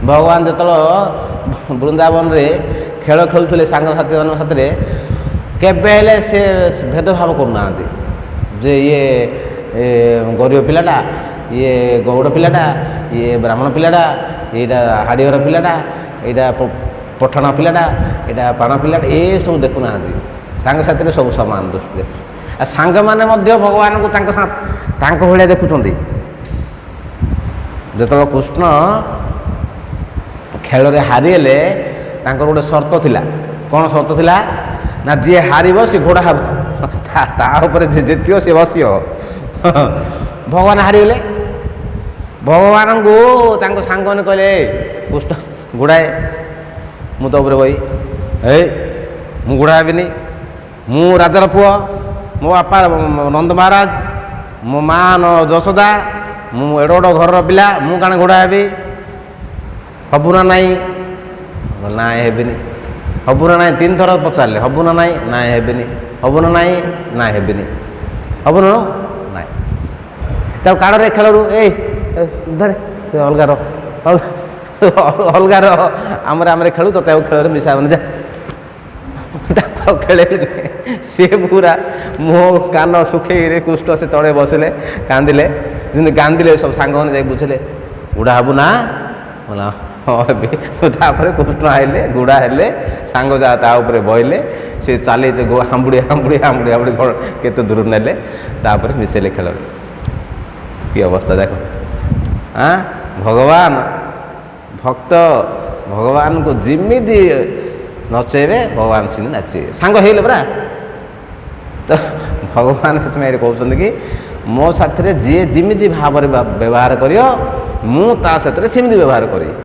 ଭଗବାନ ଯେତେବେଳେ ବୃନ୍ଦାବନରେ ଖେଳ ଖେଳୁଥିଲେ ସାଙ୍ଗସାଥିମାନଙ୍କ ସାଥିରେ କେବେ ହେଲେ ସେ ଭେଦଭାବ କରୁନାହାନ୍ତି ଯେ ଇଏ ଗରିବ ପିଲାଟା, ଇଏ ଗୌଡ଼ ପିଲାଟା, ଇଏ ବ୍ରାହ୍ମଣ ପିଲାଟା, ଏଇଟା ହାଡ଼ିଘର ପିଲାଟା, ଏଇଟା ପଠାଣ ପିଲାଟା, ଏଇଟା ପାଣ ପିଲାଟା, ଏସବୁ ଦେଖୁନାହାନ୍ତି। ସାଙ୍ଗସାଥିରେ ସବୁ ସମାନ ଦୃଷ୍ଟିରେ। ଆଉ ସାଙ୍ଗମାନେ ମଧ୍ୟ ଭଗବାନଙ୍କୁ ତାଙ୍କ ଭଳିଆ ଦେଖୁଛନ୍ତି। ଯେତେବେଳେ କୃଷ୍ଣ ଖେଳରେ ହାରିଗଲେ ତାଙ୍କର ଗୋଟେ ସର୍ତ୍ତ ଥିଲା। କ'ଣ ସର୍ତ୍ତ ଥିଲା ନା ଯିଏ ହାରିବ ସେ ଘୋଡ଼ା ହେବ, ତା ଉପରେ ଯିଏ ଜିତିବ ସେ ବସିବ। ଭଗବାନ ହାରିଗଲେ। ଭଗବାନଙ୍କୁ ତାଙ୍କ ସାଙ୍ଗମାନେ କହିଲେ କୃଷ୍ଣ ଘୋଡ଼ାଏ, ମୁଁ ତ ଉପରେ ବହି, ମୁଁ ଘୋଡ଼ା ହେବିନି, ମୁଁ ରାଜାର ପୁଅ, ମୋ ବାପା ନନ୍ଦ ମହାରାଜ, ମୋ ମା ଯଶୋଦା, ମୁଁ ଏଡ଼ ବଡ଼ ଘରର ପିଲା, ମୁଁ କାଣା ଘୋଡ଼ା ହେବି? ହବୁ ନା ନାଇଁ? ନାଇଁ ହେବିନି। ହବୁ ନା ନାଇଁ 3 ଥର ପଚାରିଲେ, ହବୁ ନା ନାଇଁ? ନାଇଁ ହେବିନି। ହବୁ ନା ନାଇଁ? ନାଇଁ ହେବିନି। ହବୁ ନା ନାଇଁ? ତାକୁ କାଢ଼ରେ ଖେଳରୁ ଧରେ ଅଲଗାର ଅଲଗାର ଆମର ଖେଳୁ, ତତେ ଆଉ ଖେଳରେ ମିଶାବନି, ଯା। ତାକୁ ଆଉ ଖେଳେଇଲେ। ସିଏ ପୁରା ମୋ କାନ ଶୁଖେଇରେ କୃଷ୍ଣ ସେ ତଳେ ବସିଲେ, କାନ୍ଦିଲେ। ଯେମିତି କାନ୍ଦିଲେ ସବୁ ସାଙ୍ଗମାନେ ଯାଇ ବୁଝିଲେ ବୁଢ଼ା ହବୁ ନା? ହଁ ହେବି। ତାପରେ କୃଷ୍ଣ ଆଇଲେ, ଗୁଡ଼ା ହେଲେ, ସାଙ୍ଗ ଯାହା ତା ଉପରେ ବହିଲେ, ସେ ଚାଲି ହାମ୍ବୁଡ଼ି ହାମ୍ବୁଡ଼ି ହାମ୍ବୁଡ଼ି ହାମ୍ବୁଡ଼ି କେତେ ଦୂର ନେଲେ, ତାପରେ ମିଶାଇଲେ ଖେଳରେ। କି ଅବସ୍ଥା ଦେଖ। ଭଗବାନ ଭକ୍ତ ଭଗବାନଙ୍କୁ ଯେମିତି ନଚେଇବେ ଭଗବାନ ସେମିତି ନାଚିବେ। ସାଙ୍ଗ ହେଇଗଲେ ପରା। ତ ଭଗବାନ ସେଥିପାଇଁ କହୁଛନ୍ତି କି ମୋ ସାଥିରେ ଯିଏ ଯେମିତି ଭାବରେ ବ୍ୟବହାର କରିବ, ମୁଁ ତା ସାଥିରେ ସେମିତି ବ୍ୟବହାର କରିବି।